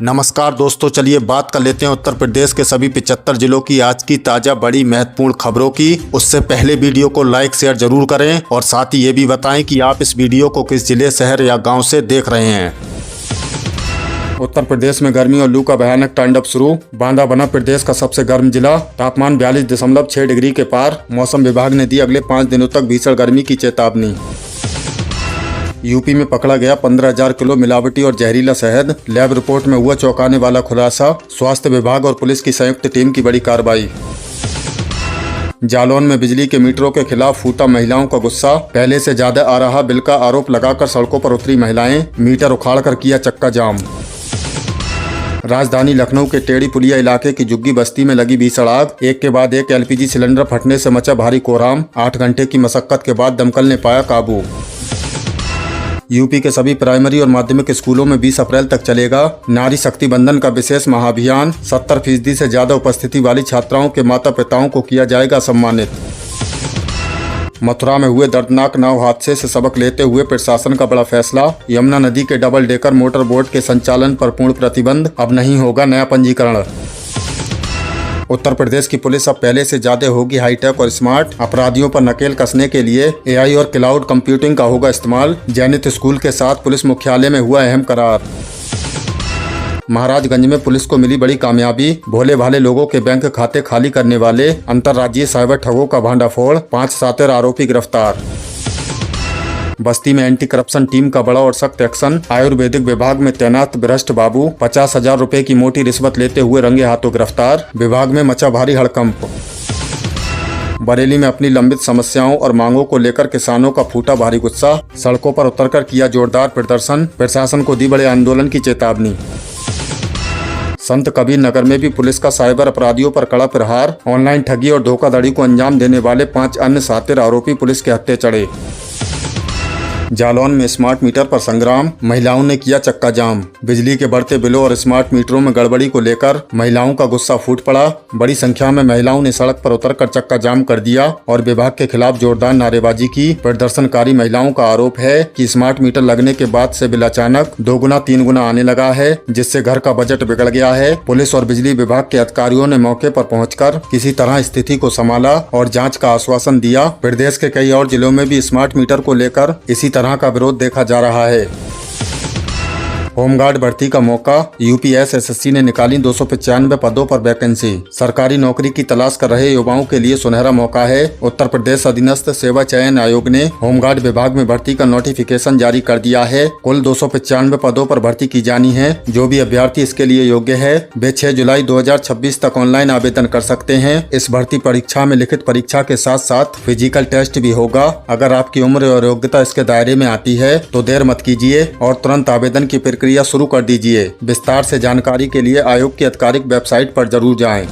नमस्कार दोस्तों, चलिए बात कर लेते हैं उत्तर प्रदेश के सभी 75 जिलों की आज की ताज़ा बड़ी महत्वपूर्ण खबरों की। उससे पहले वीडियो को लाइक शेयर जरूर करें और साथ ही ये भी बताएं कि आप इस वीडियो को किस जिले, शहर या गांव से देख रहे हैं। उत्तर प्रदेश में गर्मी और लू का भयानक तांडव शुरू। बांदा बना प्रदेश का सबसे गर्म जिला। तापमान 42.6 डिग्री के पार। मौसम विभाग ने दी अगले 5 दिनों तक भीषण गर्मी की चेतावनी। यूपी में पकड़ा गया 15,000 किलो मिलावटी और जहरीला शहद। लैब रिपोर्ट में हुआ चौंकाने वाला खुलासा। स्वास्थ्य विभाग और पुलिस की संयुक्त टीम की बड़ी कार्रवाई। जालौन में बिजली के मीटरों के खिलाफ फूटा महिलाओं का गुस्सा। पहले से ज्यादा आ रहा बिल का आरोप लगाकर सड़कों पर उतरी महिलाएं। मीटर उखाड़कर किया चक्का जाम। राजधानी लखनऊ के टेढ़ी पुलिया इलाके की जुग्गी बस्ती में लगी भीषण आग। एक के बाद एक एलपीजी सिलेंडर फटने से मचा भारी कोहराम। 8 घंटे की मशक्कत के बाद दमकल ने पाया काबू। यूपी के सभी प्राइमरी और माध्यमिक स्कूलों में 20 अप्रैल तक चलेगा नारी शक्ति बंधन का विशेष महाअभियान। 70% से ज्यादा उपस्थिति वाली छात्राओं के माता पिताओं को किया जाएगा सम्मानित। मथुरा में हुए दर्दनाक नाव हादसे से सबक लेते हुए प्रशासन का बड़ा फैसला। यमुना नदी के डबल डेकर मोटर बोट के संचालन पर पूर्ण प्रतिबंध। अब नहीं होगा नया पंजीकरण। उत्तर प्रदेश की पुलिस अब पहले से ज्यादा होगी हाईटेक और स्मार्ट। अपराधियों पर नकेल कसने के लिए एआई और क्लाउड कंप्यूटिंग का होगा इस्तेमाल। जैनित स्कूल के साथ पुलिस मुख्यालय में हुआ अहम करार। महाराजगंज में पुलिस को मिली बड़ी कामयाबी। भोले भाले लोगों के बैंक खाते खाली करने वाले अंतर्राज्यीय साइबर ठगों का भांडाफोड़। 5 शातिर आरोपी गिरफ्तार। बस्ती में एंटी करप्शन टीम का बड़ा और सख्त एक्शन। आयुर्वेदिक विभाग में तैनात भ्रष्ट बाबू 50,000 रुपए की मोटी रिश्वत लेते हुए रंगे हाथों गिरफ्तार। विभाग में मचा भारी हड़कंप। बरेली में अपनी लंबित समस्याओं और मांगों को लेकर किसानों का फूटा भारी गुस्सा। सड़कों पर उतरकर किया जोरदार प्रदर्शन। प्रशासन को दी बड़े आंदोलन की चेतावनी। संत कबीर नगर में भी पुलिस का साइबर अपराधियों पर कड़ा प्रहार। ऑनलाइन ठगी और धोखाधड़ी को अंजाम देने वाले 5 अन्य शातिर आरोपी पुलिस के हत्थे चढ़े। जालौन में स्मार्ट मीटर पर संग्राम। महिलाओं ने किया चक्का जाम। बिजली के बढ़ते बिलों और स्मार्ट मीटरों में गड़बड़ी को लेकर महिलाओं का गुस्सा फूट पड़ा। बड़ी संख्या में महिलाओं ने सड़क पर उतरकर चक्का जाम कर दिया और विभाग के खिलाफ जोरदार नारेबाजी की। प्रदर्शनकारी महिलाओं का आरोप है कि स्मार्ट मीटर लगने के बाद से बिल अचानक 2 गुना 3 गुना आने लगा है, जिससे घर का बजट बिगड़ गया है। पुलिस और बिजली विभाग के अधिकारियों ने मौके पर पहुंचकर किसी तरह स्थिति को संभाला और जाँच का आश्वासन दिया। प्रदेश के कई और जिलों में भी स्मार्ट मीटर को लेकर इसी तरह का विरोध देखा जा रहा है। होमगार्ड भर्ती का मौका। यूपीएसएससी ने निकाली 295 पदों पर वैकेंसी। सरकारी नौकरी की तलाश कर रहे युवाओं के लिए सुनहरा मौका है। उत्तर प्रदेश अधीनस्थ सेवा चयन आयोग ने होमगार्ड विभाग में भर्ती का नोटिफिकेशन जारी कर दिया है। कुल 295 पदों पर भर्ती की जानी है। जो भी अभ्यर्थी इसके लिए योग्य है वे 6 जुलाई 2026 तक ऑनलाइन आवेदन कर सकते हैं। इस भर्ती परीक्षा में लिखित परीक्षा के साथ साथ फिजिकल टेस्ट भी होगा। अगर आपकी उम्र और योग्यता इसके दायरे में आती है तो देर मत कीजिए और तुरंत आवेदन की प्रक्रिया शुरू कर दीजिए। विस्तार से जानकारी के लिए आयोग की आधिकारिक वेबसाइट पर जरूर जाएं।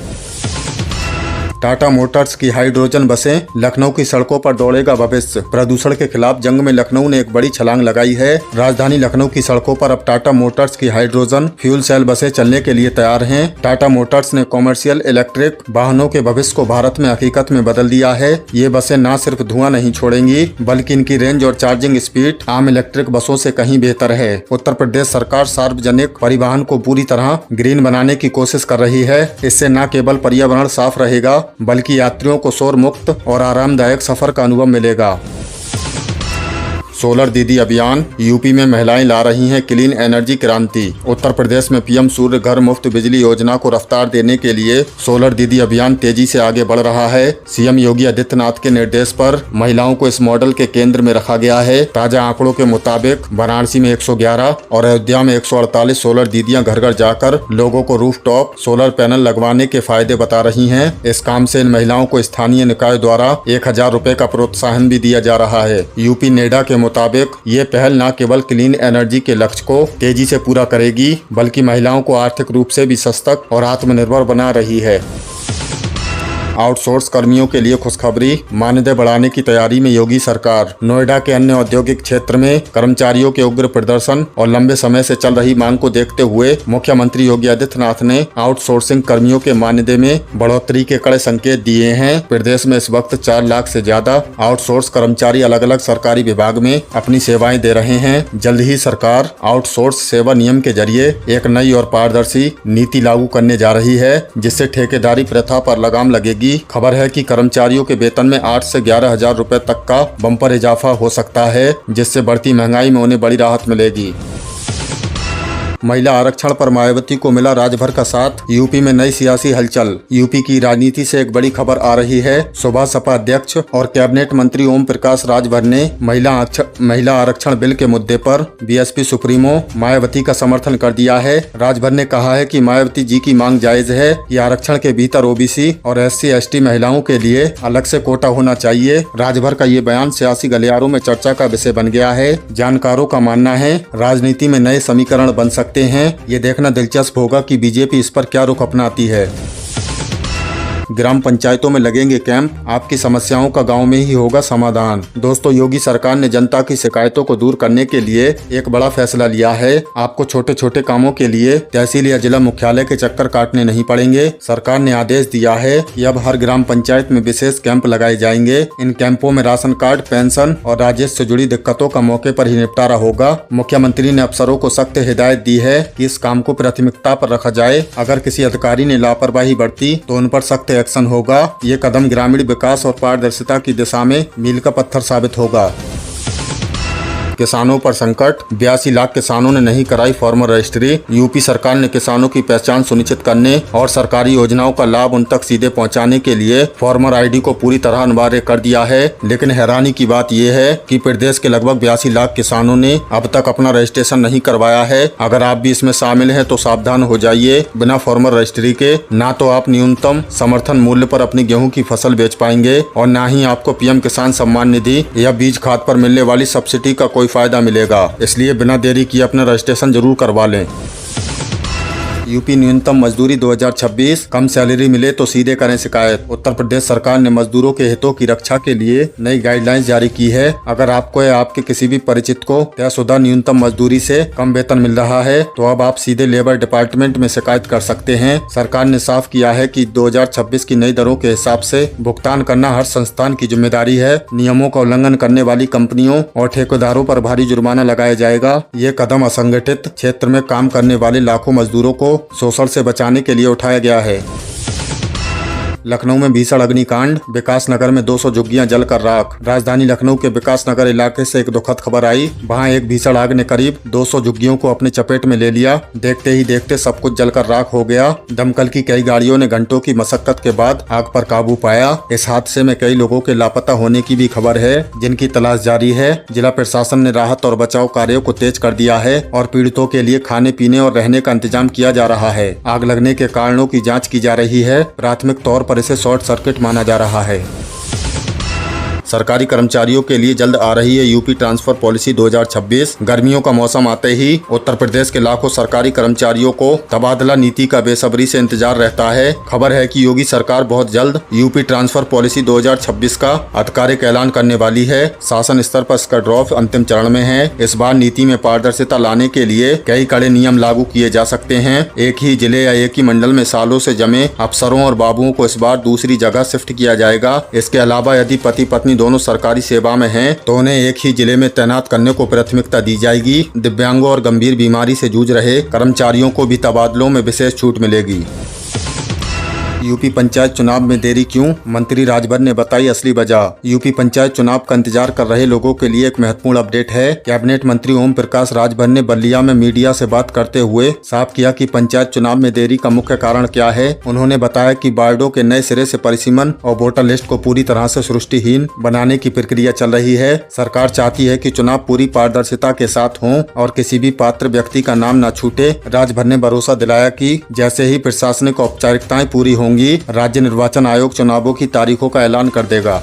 टाटा मोटर्स की हाइड्रोजन बसें। लखनऊ की सड़कों पर दौड़ेगा भविष्य। प्रदूषण के खिलाफ जंग में लखनऊ ने एक बड़ी छलांग लगाई है। राजधानी लखनऊ की सड़कों पर अब टाटा मोटर्स की हाइड्रोजन फ्यूल सेल बसें चलने के लिए तैयार हैं। टाटा मोटर्स ने कॉमर्शियल इलेक्ट्रिक वाहनों के भविष्य को भारत में हकीकत में बदल दिया है। ये बसें न सिर्फ धुआं नहीं छोड़ेंगी बल्कि इनकी रेंज और चार्जिंग स्पीड आम इलेक्ट्रिक बसों से कहीं बेहतर है। उत्तर प्रदेश सरकार सार्वजनिक परिवहन को पूरी तरह ग्रीन बनाने की कोशिश कर रही है। इससे न केवल पर्यावरण साफ रहेगा बल्कि यात्रियों को शोर मुक्त और आरामदायक सफर का अनुभव मिलेगा। सोलर दीदी अभियान। यूपी में महिलाएं ला रही हैं क्लीन एनर्जी क्रांति। उत्तर प्रदेश में पीएम सूर्य घर मुफ्त बिजली योजना को रफ्तार देने के लिए सोलर दीदी अभियान तेजी से आगे बढ़ रहा है। सीएम योगी आदित्यनाथ के निर्देश पर महिलाओं को इस मॉडल के केंद्र में रखा गया है। ताजा आंकड़ों के मुताबिक वाराणसी में 111 और अयोध्या में 148 सोलर दीदियां घर घर जाकर लोगों को रूफटॉप सोलर पैनल लगवाने के फायदे बता रही हैं। इस काम से इन महिलाओं को स्थानीय निकाय द्वारा 1,000 रुपए का प्रोत्साहन भी दिया जा रहा है। यूपी नेडा के मुताबिक ये पहल न केवल क्लीन एनर्जी के लक्ष्य को तेजी से पूरा करेगी बल्कि महिलाओं को आर्थिक रूप से भी सशक्त और आत्मनिर्भर बना रही है। आउटसोर्स कर्मियों के लिए खुशखबरी, मानदेय बढ़ाने की तैयारी में योगी सरकार। नोएडा के अन्य औद्योगिक क्षेत्र में कर्मचारियों के उग्र प्रदर्शन और लंबे समय से चल रही मांग को देखते हुए मुख्यमंत्री योगी आदित्यनाथ ने आउटसोर्सिंग कर्मियों के मानदेय में बढ़ोतरी के कड़े संकेत दिए हैं। प्रदेश में इस वक्त 4 लाख से ज्यादा आउटसोर्स कर्मचारी अलग अलग सरकारी विभाग में अपनी सेवाएं दे रहे हैं। जल्द ही सरकार आउटसोर्स सेवा नियम के जरिए एक नई और पारदर्शी नीति लागू करने जा रही है, जिससे ठेकेदारी प्रथा पर लगाम लगेगी। खबर है कि कर्मचारियों के वेतन में 8 से 11 हजार रुपए तक का बम्पर इजाफा हो सकता है, जिससे बढ़ती महंगाई में उन्हें बड़ी राहत मिलेगी। महिला आरक्षण पर मायावती को मिला राजभर का साथ। यूपी में नई सियासी हलचल। यूपी की राजनीति से एक बड़ी खबर आ रही है। सुबह सपा अध्यक्ष और कैबिनेट मंत्री ओम प्रकाश राजभर ने महिला आरक्षण बिल के मुद्दे पर बीएसपी सुप्रीमो मायावती का समर्थन कर दिया है। राजभर ने कहा है कि मायावती जी की मांग जायज है कि आरक्षण के भीतर ओबीसी और SC/ST महिलाओं के लिए अलग से कोटा होना चाहिए। राजभर का ये बयान सियासी गलियारों में चर्चा का विषय बन गया है। जानकारों का मानना है राजनीति में नए समीकरण बन सकते हैं। ये देखना दिलचस्प होगा कि बीजेपी इस पर क्या रुख अपनाती है। ग्राम पंचायतों में लगेंगे कैंप, आपकी समस्याओं का गांव में ही होगा समाधान। दोस्तों, योगी सरकार ने जनता की शिकायतों को दूर करने के लिए एक बड़ा फैसला लिया है। आपको छोटे छोटे कामों के लिए तहसील या जिला मुख्यालय के चक्कर काटने नहीं पड़ेंगे। सरकार ने आदेश दिया है कि अब हर ग्राम पंचायत में विशेष कैंप लगाए जाएंगे। इन कैंपों में राशन कार्ड, पेंशन और राजस्व से जुड़ी दिक्कतों का मौके पर ही निपटारा होगा। मुख्यमंत्री ने अफसरों को सख्त हिदायत दी है कि इस काम को प्राथमिकता पर रखा जाए। अगर किसी अधिकारी ने लापरवाही बरती तो उन पर सख्त एक्शन होगा। ये कदम ग्रामीण विकास और पारदर्शिता की दिशा में मील का पत्थर साबित होगा। किसानों पर संकट। 82 लाख किसानों ने नहीं कराई फार्मर रजिस्ट्री। यूपी सरकार ने किसानों की पहचान सुनिश्चित करने और सरकारी योजनाओं का लाभ उन तक सीधे पहुंचाने के लिए फार्मर आईडी को पूरी तरह अनिवार्य कर दिया है। लेकिन हैरानी की बात यह है कि प्रदेश के लगभग 82 लाख किसानों ने अब तक अपना रजिस्ट्रेशन नहीं करवाया है। अगर आप भी इसमें शामिल हैं तो सावधान हो जाइए। बिना फार्मर रजिस्ट्री के ना तो आप न्यूनतम समर्थन मूल्य पर अपनी गेहूं की फसल बेच पाएंगे और न ही आपको PM किसान सम्मान निधि या बीज खाद पर मिलने वाली सब्सिडी का कोई फायदा मिलेगा। इसलिए बिना देरी किए अपना रजिस्ट्रेशन जरूर करवा लें। यूपी न्यूनतम मजदूरी 2026, कम सैलरी मिले तो सीधे करें शिकायत। उत्तर प्रदेश सरकार ने मजदूरों के हितों की रक्षा के लिए नई गाइडलाइंस जारी की है। अगर आपको या आपके किसी भी परिचित को तयशुदा न्यूनतम मजदूरी से कम वेतन मिल रहा है तो अब आप सीधे लेबर डिपार्टमेंट में शिकायत कर सकते हैं। सरकार ने साफ किया है कि 2026 की नई दरों के हिसाब से भुगतान करना हर संस्थान की जिम्मेदारी है। नियमों का उल्लंघन करने वाली कंपनियों और ठेकेदारों पर भारी जुर्माना लगाया जाएगा। ये कदम असंगठित क्षेत्र में काम करने वाले लाखों मजदूरों को शोषण से बचाने के लिए उठाया गया है। लखनऊ में भीषण अग्निकांड। विकास नगर में 200 झुग्गियां जलकर राख। राजधानी लखनऊ के विकास नगर इलाके से एक दुखद खबर आई। वहां एक भीषण आग ने करीब 200 झुग्गियों को अपने चपेट में ले लिया। देखते ही देखते सब कुछ जलकर राख हो गया। दमकल की कई गाड़ियों ने घंटों की मशक्कत के बाद आग पर काबू पाया। इस हादसे में कई लोगों के लापता होने की भी खबर है, जिनकी तलाश जारी है। जिला प्रशासन ने राहत और बचाव कार्यों को तेज कर दिया है और पीड़ितों के लिए खाने पीने और रहने का इंतजाम किया जा रहा है। आग लगने के कारणों की जाँच की जा रही है। प्राथमिक तौर पर इसे शॉर्ट सर्किट माना जा रहा है। सरकारी कर्मचारियों के लिए जल्द आ रही है यूपी ट्रांसफर पॉलिसी 2026। गर्मियों का मौसम आते ही उत्तर प्रदेश के लाखों सरकारी कर्मचारियों को तबादला नीति का बेसब्री से इंतजार रहता है। खबर है कि योगी सरकार बहुत जल्द यूपी ट्रांसफर पॉलिसी 2026 का आधिकारिक ऐलान करने वाली है। शासन स्तर पर इसका ड्राफ्ट अंतिम चरण में है। इस बार नीति में पारदर्शिता लाने के लिए कई कड़े नियम लागू किए जा सकते हैं। एक ही जिले या एक ही मंडल में सालों से जमे अफसरों और बाबुओं को इस बार दूसरी जगह शिफ्ट किया जाएगा। इसके अलावा यदि पति पत्नी दोनों सरकारी सेवा में हैं तो उन्हें एक ही जिले में तैनात करने को प्राथमिकता दी जाएगी। दिव्यांगों और गंभीर बीमारी से जूझ रहे कर्मचारियों को भी तबादलों में विशेष छूट मिलेगी। यूपी पंचायत चुनाव में देरी क्यों? मंत्री राजभर ने बताई असली वजह। यूपी पंचायत चुनाव का इंतजार कर रहे लोगों के लिए एक महत्वपूर्ण अपडेट है। कैबिनेट मंत्री ओम प्रकाश राजभर ने बल्लिया में मीडिया से बात करते हुए साफ किया कि पंचायत चुनाव में देरी का मुख्य कारण क्या है। उन्होंने बताया कि वार्डों के नए सिरे से परिसीमन और वोटर लिस्ट को पूरी तरह से सृष्टिहीन बनाने की प्रक्रिया चल रही है। सरकार चाहती है कि चुनाव पूरी पारदर्शिता के साथ हों और किसी भी पात्र व्यक्ति का नाम न छूटे। राजभर ने भरोसा दिलाया कि जैसे ही प्रशासनिक औपचारिकताएं पूरी होंगी, राज्य निर्वाचन आयोग चुनावों की तारीखों का ऐलान कर देगा।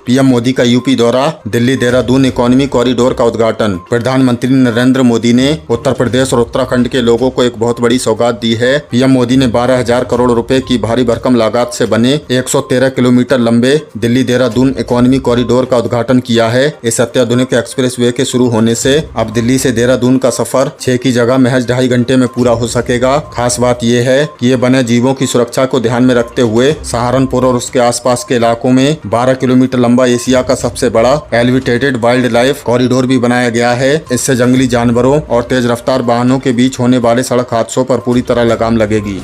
पीएम मोदी का यूपी दौरा, दिल्ली देहरादून इकोनॉमी कॉरिडोर का उद्घाटन। प्रधानमंत्री नरेंद्र मोदी ने उत्तर प्रदेश और उत्तराखंड के लोगों को एक बहुत बड़ी सौगात दी है। पीएम मोदी ने 12,000 करोड़ रुपए की भारी भरकम लागत से बने 113 किलोमीटर लंबे दिल्ली देहरादून इकोनॉमी कॉरिडोर का उद्घाटन किया है। इस अत्याधुनिक एक्सप्रेसवे के शुरू होने से अब दिल्ली से देहरादून का सफर 6 की जगह महज 2.5 घंटे में पूरा हो सकेगा। खास बात यह है कि ये वन्य जीवों की सुरक्षा को ध्यान में रखते हुए सहारनपुर और उसके आसपास के इलाकों में 12 किलोमीटर लंबा एशिया का सबसे बड़ा एलिवेटेड वाइल्ड लाइफ कॉरिडोर भी बनाया गया है। इससे जंगली जानवरों और तेज रफ्तार वाहनों के बीच होने वाले सड़क हादसों पर पूरी तरह लगाम लगेगी।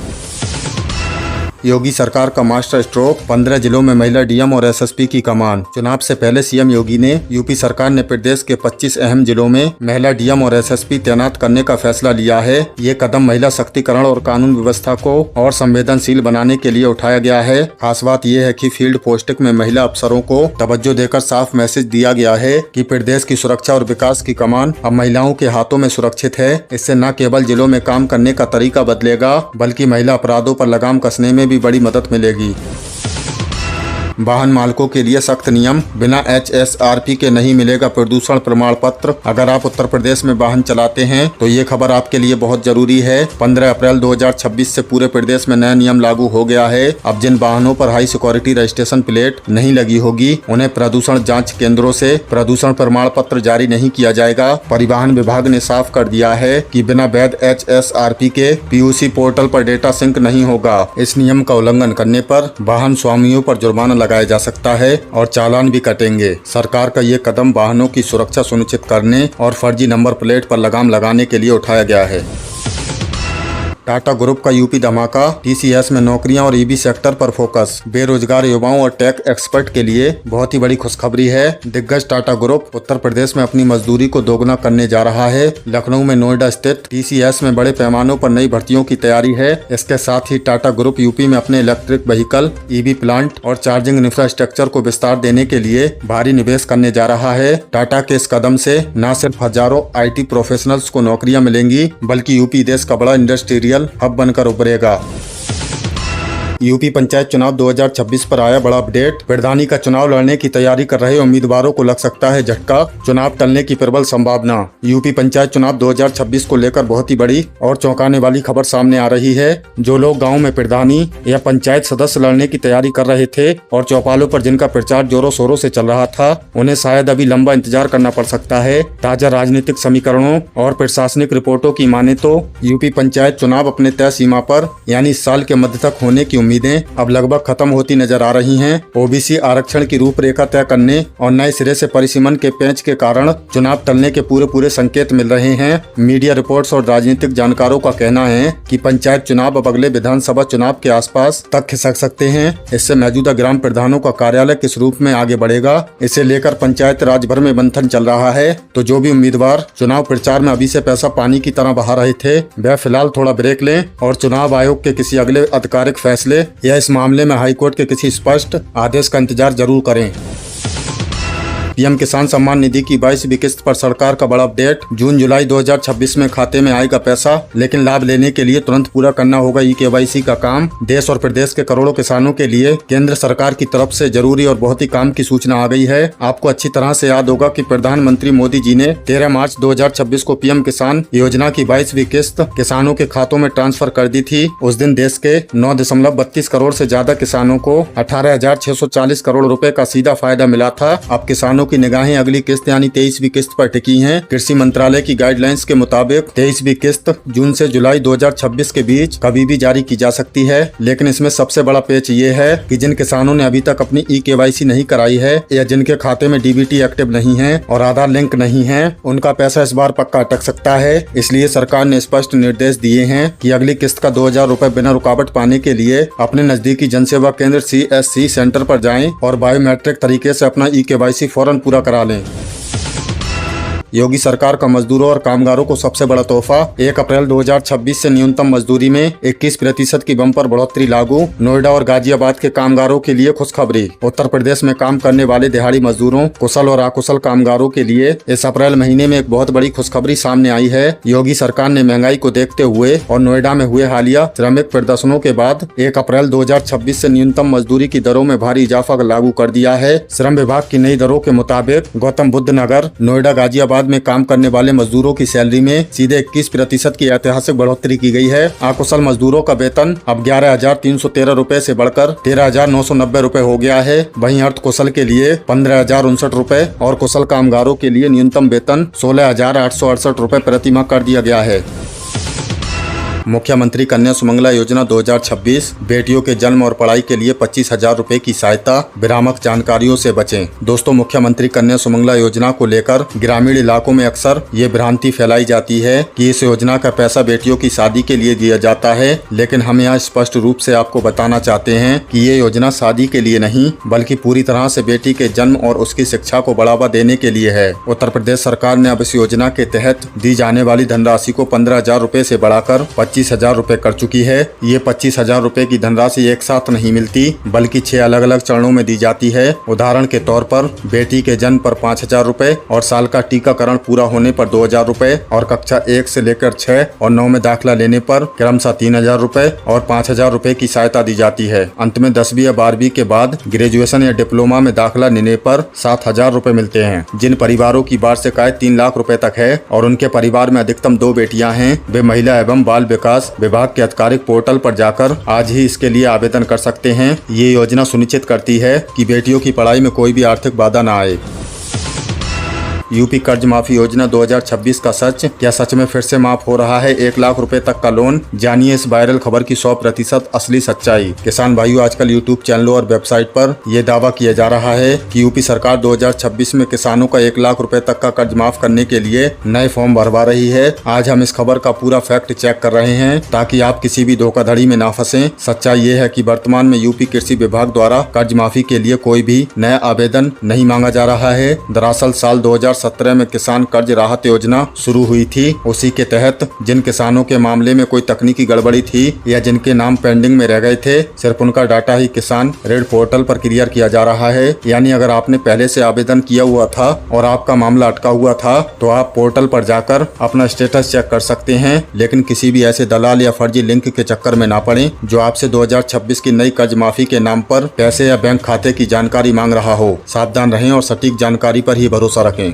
योगी सरकार का मास्टर स्ट्रोक, 15 जिलों में महिला डीएम और एसएसपी की कमान। चुनाव से पहले सीएम योगी ने यूपी सरकार ने प्रदेश के 25 अहम जिलों में महिला डीएम और एसएसपी तैनात करने का फैसला लिया है। ये कदम महिला शक्तिकरण और कानून व्यवस्था को और संवेदनशील बनाने के लिए उठाया गया है। खास बात यह है कि फील्ड पोस्टिंग में महिला अफसरों को तवज्जो देकर साफ मैसेज दिया गया है कि प्रदेश की सुरक्षा और विकास की कमान अब महिलाओं के हाथों में सुरक्षित है। इससे न केवल जिलों में काम करने का तरीका बदलेगा, बल्कि महिला अपराधों पर लगाम कसने में भी बड़ी मदद मिलेगी। वाहन मालिकों के लिए सख्त नियम, बिना HSRP के नहीं मिलेगा प्रदूषण प्रमाण पत्र। अगर आप उत्तर प्रदेश में वाहन चलाते हैं तो ये खबर आपके लिए बहुत जरूरी है। 15 अप्रैल 2026 से पूरे प्रदेश में नया नियम लागू हो गया है। अब जिन वाहनों पर हाई सिक्योरिटी रजिस्ट्रेशन प्लेट नहीं लगी होगी, उन्हें प्रदूषण जांच केंद्रों से प्रदूषण प्रमाण पत्र जारी नहीं किया जाएगा। परिवहन विभाग ने साफ कर दिया है कि बिना वैध HSRP के PUC पोर्टल पर डेटा सिंक नहीं होगा। इस नियम का उल्लंघन करने पर वाहन स्वामियों पर जुर्माना लगाया जा सकता है और चालान भी कटेंगे। सरकार का ये कदम वाहनों की सुरक्षा सुनिश्चित करने और फर्जी नंबर प्लेट पर लगाम लगाने के लिए उठाया गया है। टाटा ग्रुप का यूपी धमाका, TCS में नौकरियां और EV सेक्टर पर फोकस। बेरोजगार युवाओं और टेक एक्सपर्ट के लिए बहुत ही बड़ी खुशखबरी है। दिग्गज टाटा ग्रुप उत्तर प्रदेश में अपनी मजदूरी को दोगुना करने जा रहा है। लखनऊ में नोएडा स्थित TCS में बड़े पैमानों पर नई भर्तियों की तैयारी है। इसके साथ ही टाटा ग्रुप यूपी में अपने इलेक्ट्रिक व्हीकल, EV प्लांट और चार्जिंग इंफ्रास्ट्रक्चर को विस्तार देने के लिए भारी निवेश करने जा रहा है। टाटा के इस कदम से न सिर्फ हजारों IT प्रोफेशनल्स को नौकरियां मिलेंगी, बल्कि यूपी देश का बड़ा इंडस्ट्रियल हब बनकर उभरेगा। यूपी पंचायत चुनाव 2026 पर आया बड़ा अपडेट। प्रधानी का चुनाव लड़ने की तैयारी कर रहे उम्मीदवारों को लग सकता है झटका, चुनाव टलने की प्रबल संभावना। यूपी पंचायत चुनाव 2026 को लेकर बहुत ही बड़ी और चौंकाने वाली खबर सामने आ रही है। जो लोग गाँव में प्रधानी या पंचायत सदस्य लड़ने की तैयारी कर रहे थे और चौपालों पर जिनका प्रचार जोरों शोरों से चल रहा था, उन्हें शायद अभी लंबा इंतजार करना पड़ सकता है। ताजा राजनीतिक समीकरणों और प्रशासनिक रिपोर्टों की माने तो यूपी पंचायत चुनाव अपने तय सीमा पर यानी इस साल के मध्य तक होने की उम्मीदें अब लगभग खत्म होती नजर आ रही हैं। OBC आरक्षण की रूपरेखा तय करने और नए सिरे से परिसीमन के पेंच के कारण चुनाव टलने के पूरे संकेत मिल रहे हैं। मीडिया रिपोर्ट्स और राजनीतिक जानकारों का कहना है कि पंचायत चुनाव अब अगले विधानसभा चुनाव के आसपास तक खिसक सकते हैं। इससे मौजूदा ग्राम प्रधानों का कार्यालय किस रूप में आगे बढ़ेगा, इसे लेकर पंचायत राज भर में मंथन चल रहा है। तो जो भी उम्मीदवार चुनाव प्रचार में अभी से पैसा पानी की तरह बहा रहे थे, वह फिलहाल थोड़ा ब्रेक लें और चुनाव आयोग के किसी अगले आधिकारिक फैसले या इस मामले में हाईकोर्ट के किसी स्पष्ट आदेश का इंतजार जरूर करें। पीएम किसान सम्मान निधि की 22वीं किस्त पर सरकार का बड़ा अपडेट। जून जुलाई 2026 में खाते में आएगा पैसा, लेकिन लाभ लेने के लिए तुरंत पूरा करना होगा eKYC का काम। देश और प्रदेश के करोड़ों किसानों के लिए केंद्र सरकार की तरफ से जरूरी और बहुत ही काम की सूचना आ गई है। आपको अच्छी तरह से याद होगा कि प्रधानमंत्री मोदी जी ने 13 मार्च 2026 को पीएम किसान योजना की 22वीं किस्त किसानों के खातों में ट्रांसफर कर दी थी। उस दिन देश के 9.32 करोड़ से ज्यादा किसानों को 18,640 करोड़ रुपए का सीधा फायदा मिला था। अब किसानों की निगाहें अगली किस्त यानी 23वीं किस्त पर टिकी हैं। कृषि मंत्रालय की गाइडलाइंस के मुताबिक 23वीं किस्त जून से जुलाई 2026 के बीच कभी भी जारी की जा सकती है। लेकिन इसमें सबसे बड़ा पेच ये है कि जिन किसानों ने अभी तक अपनी eKYC नहीं कराई है या जिनके खाते में DBT एक्टिव नहीं है और आधार लिंक नहीं है, उनका पैसा इस बार पक्का अटक सकता है। इसलिए सरकार ने स्पष्ट निर्देश दिए हैं कि अगली किस्त का 2,000 रुपए बिना रुकावट पाने के लिए अपने नजदीकी जनसेवा केंद्र CSC सेंटर पर जाएं और बायोमेट्रिक तरीके से अपना eKYC फौरन पूरा करा लें। योगी सरकार का मजदूरों और कामगारों को सबसे बड़ा तोहफा। 1 अप्रैल 2026 से न्यूनतम मजदूरी में 21% की बम्पर बढ़ोतरी लागू। नोएडा और गाजियाबाद के कामगारों के लिए खुशखबरी। उत्तर प्रदेश में काम करने वाले दिहाड़ी मजदूरों, कुशल और अकुशल कामगारों के लिए इस अप्रैल महीने में एक बहुत बड़ी खुशखबरी सामने आई है। योगी सरकार ने महंगाई को देखते हुए और नोएडा में हुए हालिया श्रमिक प्रदर्शनों के बाद 1 अप्रैल 2026 से न्यूनतम मजदूरी की दरों में भारी इजाफा लागू कर दिया है। श्रम विभाग की नई दरों के मुताबिक गौतम बुद्ध नगर, नोएडा, गाजियाबाद में काम करने वाले मजदूरों की सैलरी में सीधे 21% की ऐतिहासिक बढ़ोतरी की गई है। अकुशल मजदूरों का वेतन अब 11,313 रूपए से बढ़कर 13,990 रूपए हो गया है। वहीं अर्ध कुशल के लिए 15,069 रूपए और कुशल कामगारों के लिए न्यूनतम वेतन 16,868 रूपए प्रति माह कर दिया गया है। मुख्यमंत्री कन्या सुमंगला योजना 2026 बेटियों के जन्म और पढ़ाई के लिए 25,000 रूपए की सहायता। भ्रामक जानकारियों से बचें। दोस्तों, मुख्यमंत्री कन्या सुमंगला योजना को लेकर ग्रामीण इलाकों में अक्सर ये भ्रांति फैलाई जाती है कि इस योजना का पैसा बेटियों की शादी के लिए दिया जाता है, लेकिन हम यहाँ स्पष्ट रूप से आपको बताना चाहते हैं कि ये योजना शादी के लिए नहीं बल्कि पूरी तरह से बेटी के जन्म और उसकी शिक्षा को बढ़ावा देने के लिए है। उत्तर प्रदेश सरकार ने अब इस योजना के तहत दी जाने वाली धनराशि को 15,000 रूपए से बढ़ाकर 25,000 रूपए कर चुकी है। ये 25,000 रूपए की धनराशि एक साथ नहीं मिलती बल्कि 6 अलग अलग चरणों में दी जाती है। उदाहरण के तौर पर बेटी के जन्म पर 5,000 रूपए और साल का टीकाकरण पूरा होने पर 2,000 रूपए और कक्षा 1 से लेकर 6 और 9 में दाखिला लेने पर क्रमशः 3,000 रूपए और 5,000 रूपए की सहायता दी जाती है। अंत में 10वीं या 12वीं के बाद ग्रेजुएशन या डिप्लोमा में दाखिला लेने पर 7,000 रूपए मिलते हैं। जिन परिवारों की वार्षिक आय 3 लाख रूपए तक है और उनके परिवार में अधिकतम 2 बेटियां हैं, वे महिला एवं बाल विकास विभाग के आधिकारिक पोर्टल पर जाकर आज ही इसके लिए आवेदन कर सकते हैं। ये योजना सुनिश्चित करती है कि बेटियों की पढ़ाई में कोई भी आर्थिक बाधा न आए। यूपी कर्ज माफी योजना 2026 का सच, क्या सच में फिर से माफ हो रहा है 1 लाख रुपए तक का लोन? जानिए इस वायरल खबर की 100% असली सच्चाई। किसान भाइयों, आजकल यूट्यूब चैनलों और वेबसाइट पर यह दावा किया जा रहा है कि यूपी सरकार 2026 में किसानों का 1 लाख रुपए तक का कर्ज माफ करने के लिए नए फॉर्म भरवा रही है। आज हम इस खबर का पूरा फैक्ट चेक कर रहे हैं ताकि आप किसी भी धोखाधड़ी में ना फंसे। सच्चाई ये है कि वर्तमान में यूपी कृषि विभाग द्वारा कर्ज माफी के लिए कोई भी नया आवेदन नहीं मांगा जा रहा है। दरअसल साल 2017 में किसान कर्ज राहत योजना शुरू हुई थी। उसी के तहत जिन किसानों के मामले में कोई तकनीकी गड़बड़ी थी या जिनके नाम पेंडिंग में रह गए थे, सिर्फ उनका डाटा ही किसान रेड पोर्टल पर क्लियर किया जा रहा है। यानी अगर आपने पहले से आवेदन किया हुआ था और आपका मामला अटका हुआ था तो आप पोर्टल पर जाकर अपना स्टेटस चेक कर सकते हैं। लेकिन किसी भी ऐसे दलाल या फर्जी लिंक के चक्कर में ना पड़े जो आपसे 2026 की नई कर्ज माफी के नाम पर पैसे या बैंक खाते की जानकारी मांग रहा हो। सावधान रहें और सटीक जानकारी पर ही भरोसा रखें।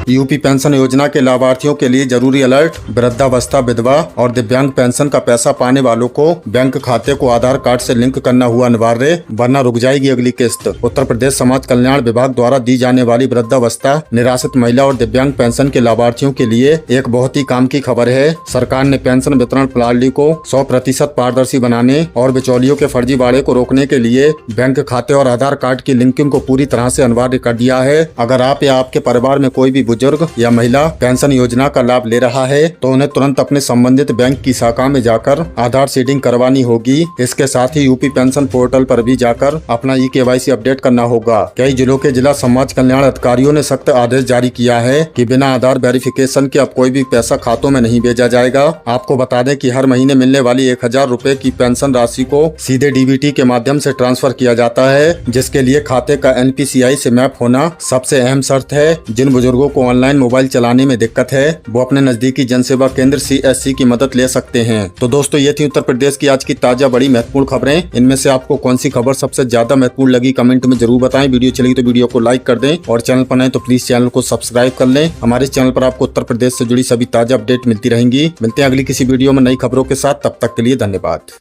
यूपी पेंशन योजना के लाभार्थियों के लिए जरूरी अलर्ट। वृद्धावस्था, विधवा और दिव्यांग पेंशन का पैसा पाने वालों को बैंक खाते को आधार कार्ड से लिंक करना हुआ अनिवार्य, वरना रुक जाएगी अगली किस्त। उत्तर प्रदेश समाज कल्याण विभाग द्वारा दी जाने वाली वृद्धावस्था, निराश्रित महिला और दिव्यांग पेंशन के लाभार्थियों के लिए एक बहुत ही काम की खबर है। सरकार ने पेंशन वितरण प्रणाली को 100% पारदर्शी बनाने और बिचौलियों के फर्जीवाड़े को रोकने के लिए बैंक खाते और आधार कार्ड की लिंकिंग को पूरी तरह से अनिवार्य कर दिया है। अगर आप या आपके परिवार में कोई भी बुजुर्ग या महिला पेंशन योजना का लाभ ले रहा है तो उन्हें तुरंत अपने संबंधित बैंक की शाखा में जाकर आधार सीडिंग करवानी होगी। इसके साथ ही यूपी पेंशन पोर्टल पर भी जाकर अपना ई-केवाईसी अपडेट करना होगा। कई जिलों के जिला समाज कल्याण अधिकारियों ने सख्त आदेश जारी किया है कि बिना आधार वेरिफिकेशन के अब कोई भी पैसा खातों में नहीं भेजा जाएगा। आपको बता दें कि हर महीने मिलने वाली 1,000 रूपए की पेंशन राशि को सीधे डीबीटी के माध्यम से ट्रांसफर किया जाता है, जिसके लिए खाते का NPCI से मैप होना सबसे अहम शर्त है। जिन बुजुर्गों को ऑनलाइन मोबाइल चलाने में दिक्कत है वो अपने नजदीकी जन सेवा केंद्र CSC की मदद ले सकते हैं। तो दोस्तों, ये थी उत्तर प्रदेश की आज की ताजा बड़ी महत्वपूर्ण खबरें। इनमें से आपको कौन सी खबर सबसे ज्यादा महत्वपूर्ण लगी कमेंट में जरूर बताएं। वीडियो चली तो वीडियो को लाइक कर दें और चैनल पर नए तो प्लीज चैनल को सब्सक्राइब कर लें। हमारे चैनल पर आपको उत्तर प्रदेश से जुड़ी सभी ताजा अपडेट मिलती रहेंगी। मिलते हैं अगली किसी वीडियो में नई खबरों के साथ। तब तक के लिए धन्यवाद।